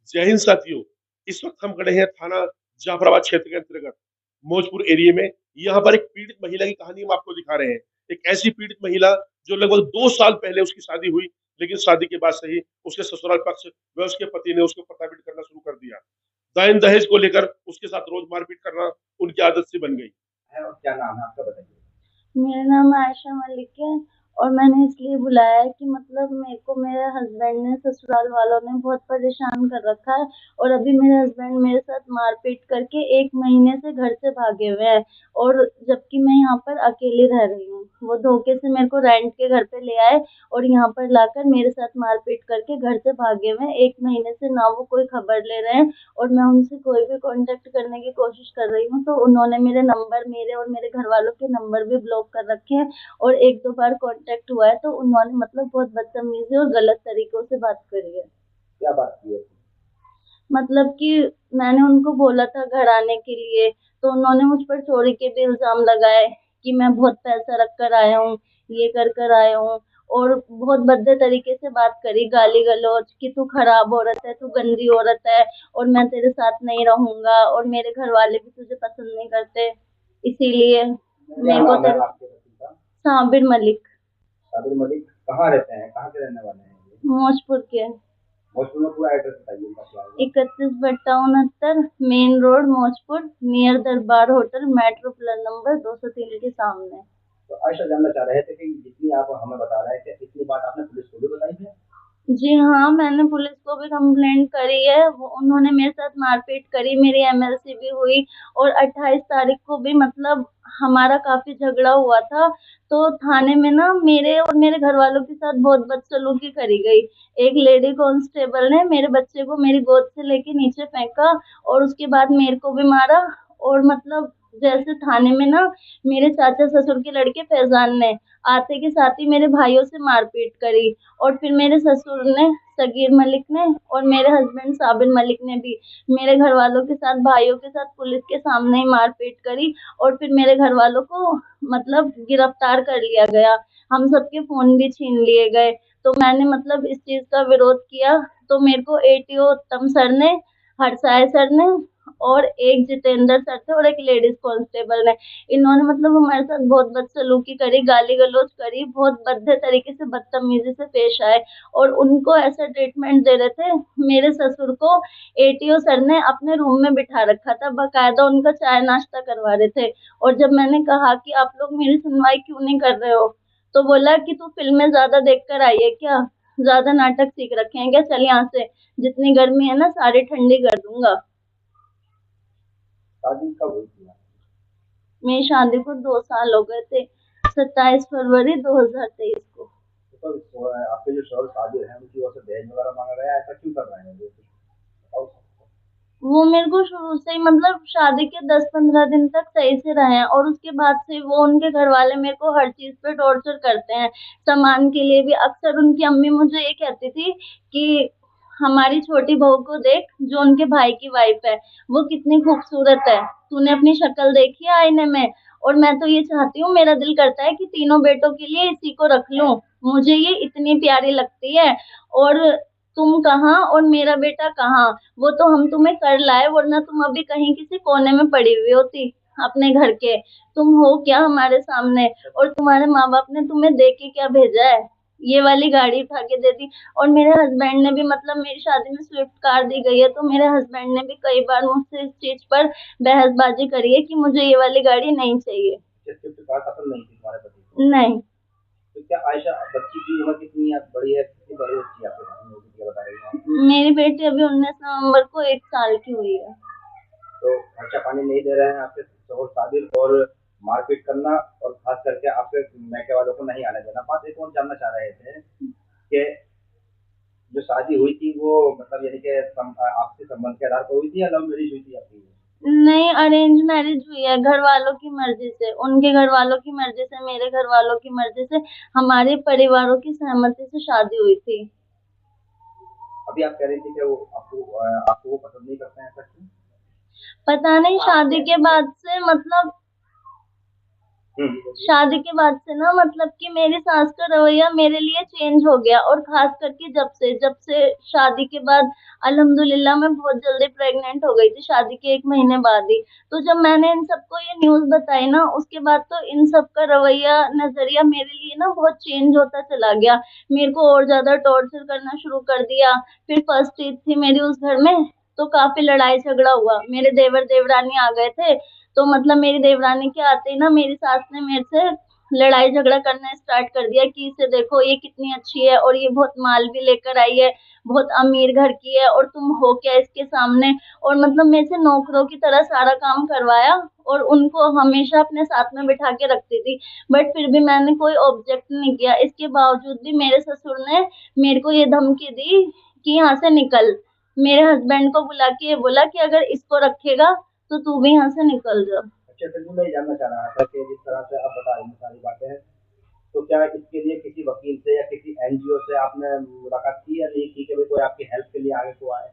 जय हिंद साथियों। इस वक्त हम खड़े हैं थाना जाफराबाद क्षेत्र के अंतर्गत मौजपुर एरिया में। यहाँ पर एक पीड़ित महिला की कहानी हम आपको दिखा रहे हैं। एक ऐसी पीड़ित महिला जो लगभग 2 साल पहले उसकी शादी हुई, लेकिन शादी के बाद से ही उसके ससुराल पक्ष व उसके पति ने उसको प्रताड़ित करना शुरू कर दिया। दान दहेज को लेकर उसके साथ रोज मारपीट करना उनकी आदत सी बन गई है। और क्या नाम है आपका, बताइए। मेरा नाम आयशा मलिक है। और मैंने इसलिए बुलाया है कि मतलब मेरे को मेरे हस्बैंड ने, ससुराल वालों ने बहुत परेशान कर रखा है। और अभी मेरे हस्बैंड मेरे साथ मारपीट करके 1 महीने से घर से भागे हुए हैं। और जबकि मैं यहाँ पर अकेली रह रही हूँ, वो धोखे से मेरे को रेंट के घर पे ले आए और यहाँ पर लाकर मेरे साथ मारपीट करके घर से भागे हुए हैं। 1 महीने से ना वो कोई खबर ले रहे हैं और मैं उनसे कोई भी कांटेक्ट करने की कोशिश कर रही हूँ तो उन्होंने मेरे नंबर, मेरे और मेरे घर वालों के नंबर भी ब्लॉक कर रखे हैं। और 1-2 बार कांटेक्ट हुआ है तो उन्होंने मतलब बहुत बदतमीजी और गलत तरीकों से बात करी है। क्या बात की है? मतलब कि मैंने उनको बोला था घर आने के लिए, तो उन्होंने मुझ पर चोरी के भी इल्जाम लगाए कि मैं बहुत पैसा रख कर आया हूँ, ये कर आया हूँ। और बहुत भद्दे तरीके से बात करी, गाली गलौज कि तू खराब औरत है, तू गंदी औरत है और मैं तेरे साथ नहीं रहूंगा और मेरे घर वाले भी तुझे पसंद नहीं करते, इसीलिए क्या मेरे को नाम है तेरे। आपके पति का? साबिर मलिक। साबिर मलिक कहाँ रहते हैं, कहाँ के रहने वाले हैं ये? मौजपुर के। भोजपुर में पूरा एड्रेस बताइए उनका, क्या होगा? 31 बट्टा 69 मेन रोड मौजपुर, नियर दरबार होटल, मेट्रो प्लान नंबर 203 के सामने। तो आयशा, जानना चाह रहे थे कि जितनी आप हमें बता रहे हैं कि इतनी बात आपने पुलिस को भी बताई है? जी हाँ, मैंने पुलिस को भी कंप्लेंट करी है। वो उन्होंने मेरे साथ मारपीट करी, मेरी एमएलसी भी हुई। और 28 तारीख को भी मतलब हमारा काफी झगड़ा हुआ था। तो थाने में ना मेरे और मेरे घर वालों के साथ बहुत बदसलूकी करी गई। एक लेडी कांस्टेबल ने मेरे बच्चे को मेरी गोद से लेके नीचे फेंका और उसके बाद मेरे को भी मारा। और मतलब जैसे थाने में ना मेरे चाचा ससुर के लड़के फैजान ने आते के साथ ही मेरे भाइयों से मारपीट करी। और फिर मेरे ससुर ने, सगीर मलिक ने, और मेरे हस्बैंड साबिर मलिक ने भी मेरे घर वालों के साथ, भाइयों के साथ पुलिस के सामने ही मारपीट करी। और फिर मेरे घर वालों को मतलब गिरफ्तार कर लिया गया, हम सबके फोन भी छीन लिए गए। तो मैंने मतलब इस चीज का विरोध किया। तो मेरे को एटीओ उत्तम सर ने, हरसाय सर ने और एक जितेंद्र सर थे और एक लेडीज कांस्टेबल ने, इन्होंने मतलब हमारे साथ बहुत बदसलूकी करी, गाली गलौज करी, बहुत भद्दे तरीके से बदतमीजी से पेश आए। और उनको ऐसा ट्रीटमेंट दे रहे थे। मेरे ससुर को एटीओ सर ने अपने रूम में बिठा रखा था, बकायदा उनका चाय नाश्ता करवा रहे थे। और जब मैंने कहा कि आप लोग मेरी सुनवाई क्यों नहीं कर रहे हो, तो बोला कि तू फिल्में ज्यादा देख कर आई है क्या, ज्यादा नाटक सीख रखे हैं क्या, चल यहाँ से, जितनी गर्मी है ना सारी ठंडी कर दूंगा। शादी कब हुई थी? मेरी शादी को 2 साल हो गए थे, 27 फरवरी 2023 को। तो आपके जो शोहर शादी है उनकी ओर से दहेज वगैरह मांगा गया, ऐसा क्यों कर रहे हैं वो, कुछ बताओ। वो मेरे को शुरू से ही मतलब शादी के 10-15 दिन तक सही से रहे हैं और उसके बाद से वो, उनके घर वाले मेरे को हर चीज पे टॉर्चर करते हैं। सामान के लिए भी अक्सर उनकी अम्मी मुझे ये कहती थी कि हमारी छोटी बहू को देख, जो उनके भाई की वाइफ है, वो कितनी खूबसूरत है, तूने अपनी शक्ल देखी है आईने में। और मैं तो ये चाहती हूँ, मेरा दिल करता है कि तीनों बेटों के लिए इसी को रख लूं, मुझे ये इतनी प्यारी लगती है। और तुम कहाँ और मेरा बेटा कहाँ, वो तो हम तुम्हें कर लाए, वरना तुम अभी कहीं किसी कोने में पड़ी हुई होती अपने घर के। तुम हो क्या हमारे सामने, और तुम्हारे माँ बाप ने तुम्हें दे के क्या भेजा है, ये वाली गाड़ी उठा के दे दी। और मेरे हस्बैंड ने भी मतलब मेरी शादी में स्विफ्ट कार दी गई है, तो मेरे हस्बैंड ने भी कई बार मुझसे इस चीज पर बहसबाजी करी है कि मुझे ये वाली गाड़ी नहीं चाहिए। स्विफ्ट कार पसंद नहीं थी तुम्हारे पति को? नहीं। तो क्या आयशा, बच्ची की उम्र कितनी है, बड़ी है, कितनी बड़ी बच्ची है आपके घर में, क्या बता रही हो? मेरी बेटी अभी 19 नवंबर को 1 साल की हुई है। तो खर्चा पानी नहीं दे रहे हैं आपके शोहर साबिर, और मारपीट करना, और खास करके आपके मैके वालों को नहीं आने देना। बात एक और जानना चाह रहे थे कि जो शादी हुई थी वो मतलब यानी कि आपके संबंध के आधार पर हुई थी या लव मैरिज हुई थी आपकी? नहीं, अरेंज मैरिज हुई है, घर वालों की मर्जी से, उनके घर वालों की मर्जी से, मेरे घर वालों की मर्जी से, हमारे परिवारों की सहमति से शादी हुई थी। अभी आप कह रही थी कि वो आपको वो पसंद नहीं करते हैं, ऐसा क्यों? पता नहीं शादी के बाद से मतलब बोलिए। शादी के बाद से ना मतलब कि मेरी सास का रवैया मेरे लिए चेंज हो गया, और खास करके जब से शादी के बाद अल्हम्दुलिल्लाह मैं बहुत जल्दी प्रेग्नेंट हो गई थी, शादी के 1 महीने बाद ही। तो जब मैंने इन सबको ये न्यूज़ बताई ना, उसके बाद तो इन सब का रवैया नजरिया मेरे लिए ना बहुत चेंज होता चला गया। मेरे को और ज्यादा टॉर्चर करना शुरू कर दिया। फिर फर्स्ट ईद थी मेरी उस घर में, तो काफी लड़ाई झगड़ा हुआ। मेरे देवर देवरानी आ गए थे, तो मतलब मेरी देवरानी के आते ही ना मेरी सास ने मेरे से लड़ाई झगड़ा करना स्टार्ट कर दिया कि इसे देखो ये कितनी अच्छी है, और ये बहुत माल भी लेकर आई है, बहुत अमीर घर की है, और तुम हो क्या इसके सामने। और मतलब मेरे से नौकरों की तरह सारा काम करवाया, और उनको हमेशा अपने साथ में बिठा के रखती थी। बट फिर भी मैंने कोई ऑब्जेक्ट नहीं किया। इसके बावजूद भी मेरे ससुर ने मेरे को ये धमकी दी कि यहाँ से निकल। मेरे हस्बैंड को बुला के ये बोला कि अगर इसको रखेगा तो तू भी यहाँ से निकल जा। अच्छा, फिर भी मैं ये जानना चाह रहा था कि जिस तरह से आप बता रही हैं सारी बातें, तो क्या इसके लिए किसी वकील से या किसी एनजीओ से आपने मुलाकात की या नहीं की कि भाई कोई आपकी हेल्प के लिए आगे को आए?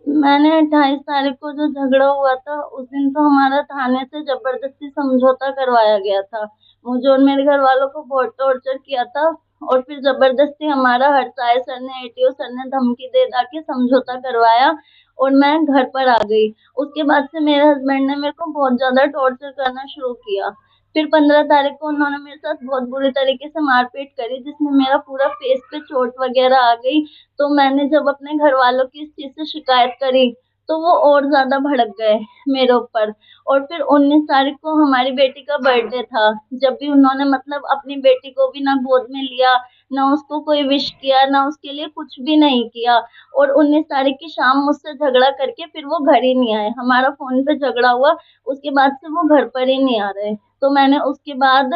मैंने 28 तारीख को जो झगड़ा हुआ था, उस दिन तो हमारा थाने से जबरदस्ती समझौता करवाया गया था। मुझे और मेरे घर वालों को बहुत टॉर्चर किया था, और फिर जबरदस्ती हमारा हरसाए सर ने, एटीओ सर ने धमकी दे दा के समझौता करवाया, और मैं घर पर आ गई। उसके बाद से मेरे हस्बैंड ने मेरे को बहुत ज्यादा टॉर्चर करना शुरू किया। फिर 15 तारीख को उन्होंने मेरे साथ बहुत बुरी तरीके से मारपीट करी, जिसमें मेरा पूरा फेस पे चोट वगैरह आ गई। तो मैंने जब अपने घर वालों की इस चीज से शिकायत करी, तो वो और ज्यादा भड़क गए मेरे ऊपर। और फिर 19 तारीख को हमारी बेटी का बर्थडे था, जब भी उन्होंने मतलब अपनी बेटी को भी ना गोद में लिया, ना उसको कोई विश किया, ना उसके लिए कुछ भी नहीं किया। और 19 तारीख की शाम मुझसे झगड़ा करके फिर वो घर ही नहीं आए। हमारा फोन पे झगड़ा हुआ, उसके बाद से वो घर पर ही नहीं आ रहे। तो मैंने उसके बाद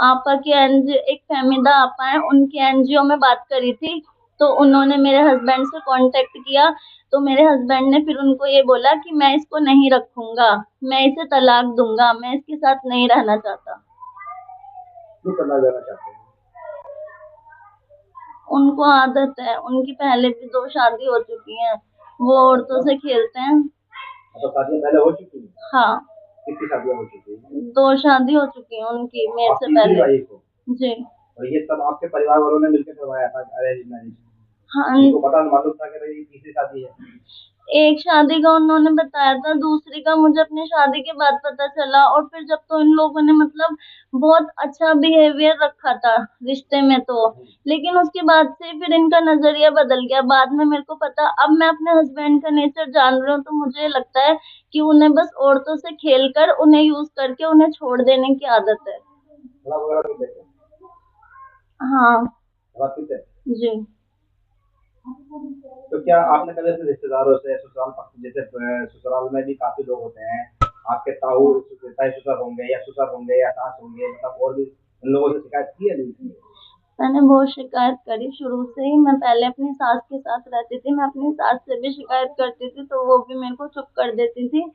आपा की एनजीओ, एक फहमीदा आपा है, उनकी एनजीओ में बात करी थी। तो उन्होंने मेरे हस्बैंड से कांटेक्ट किया। तो मेरे हस्बैंड ने फिर उनको ये बोला कि मैं इसको नहीं रखूंगा, मैं इसे तलाक दूंगा, मैं इसके साथ नहीं रहना चाहता। क्यों करना देना चाहते हैं? उनको आदत है, उनकी पहले भी 2 शादी हो चुकी हैं, वो औरतों अच्छा, से खेलते हैं। मतलब शादियां पहले हो चुकी हैं? हाँ, कितनी शादियां हो चुकी हैं? 2 शादी हो चुकी है उनकी मेरे आप से तीसरी पहले। वाइफ हो? जी। और ये सब आपके परिवार वालों ने मिलकर करवाया था अरेंज मैरिज? हाँ, उनको पता मालूम था कि भाई ये तीसरी शादी है? एक शादी का उन्होंने बताया था, दूसरी का मुझे अपनी शादी के बाद पता चला। और फिर जब तो इन लोगों ने मतलब बहुत अच्छा बिहेवियर रखा था रिश्ते में, तो लेकिन उसके बाद से फिर इनका नजरिया बदल गया। बाद में मेरे को पता, अब मैं अपने हस्बैंड का नेचर जान रही हूँ, तो मुझे लगता है कि उन्हें बस औरतों से खेलकर, उन्हें यूज करके उन्हें छोड़ देने की आदत है। शराब वगैरह पीते थे? हाँ। शराब पीते? जी। तो क्या आपने कभी अपने रिश्तेदारों से ससुराल पक्ष, जैसे ससुराल में भी काफी लोग होते हैं, आपके ताई ससुर होंगे या ससुर होंगे या सास होंगे, मतलब और भी उन लोगों से शिकायत की है नहीं की? मैंने बहुत शिकायत करी शुरू से ही। मैं पहले अपनी सास के साथ रहती थी, मैं अपनी सास से भी शिकायत करती थी, तो वो भी मेरे को चुप कर देती थी।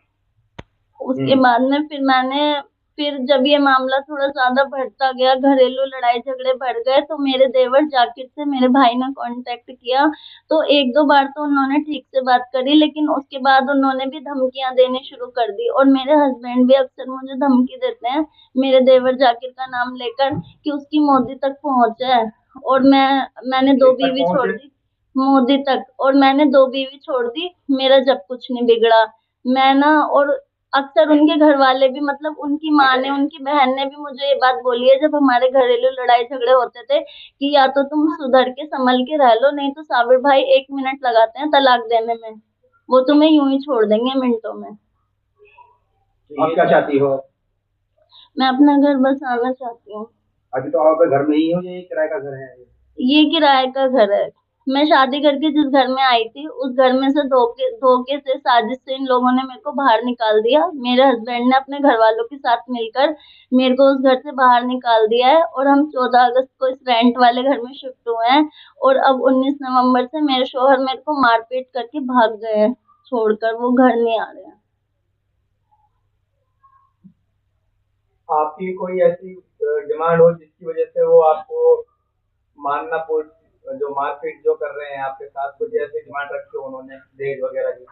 उसके हम्म। बाद में फिर जब ये मामला थोड़ा ज्यादा बढ़ता गया, घरेलू लड़ाई झगड़े बढ़ गए, तो मेरे देवर जाकिर से मेरे भाई ने कांटेक्ट किया। तो 1-2 बार तो उन्होंने ठीक से बात करी, लेकिन उसके बाद उन्होंने भी धमकियां देनी शुरू कर दी। और मेरे हस्बैंड भी अक्सर मुझे धमकी देते हैं, मेरे देवर जाकिर का नाम लेकर, कि उसकी मोदी तक पहुंच है। और मैंने दो किस तक बीवी छोड़ पहुंचे? दी, मोदी तक। और मैंने 2 बीवी छोड़ दी, मेरा जब कुछ नहीं बिगड़ा। मैं ना, और अक्सर उनके घर वाले भी, मतलब उनकी माँ ने, उनकी बहन ने भी मुझे ये बात बोली है, जब हमारे घरेलू लड़ाई झगड़े होते थे, कि या तो तुम सुधर के संभल के रह लो, नहीं तो साबिर भाई 1 मिनट लगाते हैं तलाक देने में, वो तुम्हें यूं ही छोड़ देंगे मिनटों में। आप क्या चाहती हो? मैं अपना घर बसाना चाहती हूँ। अभी तो आप घर में ही हो या ये किराए का घर है? ये किराए का घर है। मैं शादी करके जिस घर में आई थी, उस घर में से धोखे से, साजिश से इन लोगों ने मेरे को बाहर निकाल दिया। मेरे हस्बैंड ने अपने घर वालों के साथ मिलकर मेरे को उस घर से बाहर निकाल दिया है, और हम 14 अगस्त को इस रेंट वाले घर में शिफ्ट हुए हैं। और अब 19 नवंबर से मेरे शोहर मेरे को मारपीट करके भाग गए हैं, छोड़कर वो घर नहीं आ रहे हैं। आपकी कोई ऐसी डिमांड हो जिसकी वजह से वो आपको मानना जो मारपीट जो कर रहे हैं आपके साथ, कुछ ऐसी डिमांड रखी हो उन्होंने, दहेज वगैरह की?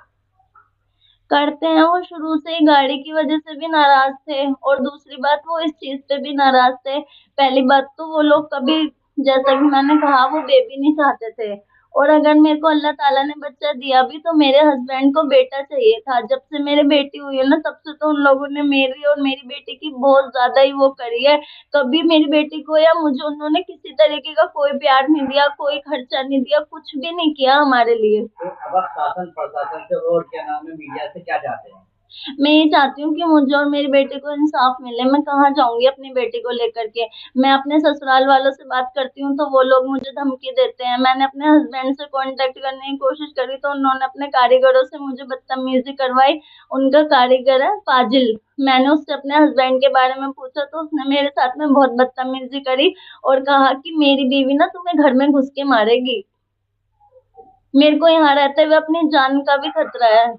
करते हैं। वो शुरू से ही गाड़ी की वजह से भी नाराज थे और दूसरी बात वो इस चीज पे भी नाराज थे। पहली बात तो वो लोग कभी, जैसा कि मैंने कहा, वो बेबी नहीं चाहते थे। और अगर मेरे को अल्लाह ताला ने बच्चा दिया भी तो मेरे हस्बैंड को बेटा चाहिए था। जब से मेरी बेटी हुई है ना, तब से तो उन लोगों ने मेरी और मेरी बेटी की बहुत ज्यादा ही वो करी है। कभी मेरी बेटी को या मुझे उन्होंने किसी तरीके का कोई प्यार नहीं दिया, कोई खर्चा नहीं दिया, कुछ भी नहीं किया हमारे लिए। तो अब आप शासन प्रशासन से और क्या नाम है मीडिया से क्या चाहते हैं? मैं ये चाहती हूँ कि मुझे और मेरी बेटी को इंसाफ मिले। मैं कहाँ जाऊंगी अपनी बेटी को लेकर के। मैं अपने ससुराल वालों से बात करती हूँ तो वो लोग मुझे धमकी देते हैं। मैंने अपने हस्बैंड से कांटेक्ट करने की कोशिश करी तो उन्होंने अपने कारीगरों से मुझे बदतमीजी करवाई। उनका कारीगर है फाजिल। मैंने उससे अपने हस्बैंड के बारे में पूछा तो उसने मेरे साथ में बहुत बदतमीजी करी और कहा कि मेरी बीवी ना तुम्हें घर में घुस के मारेगी। मेरे को यहाँ रहते हुए अपनी जान का भी खतरा है।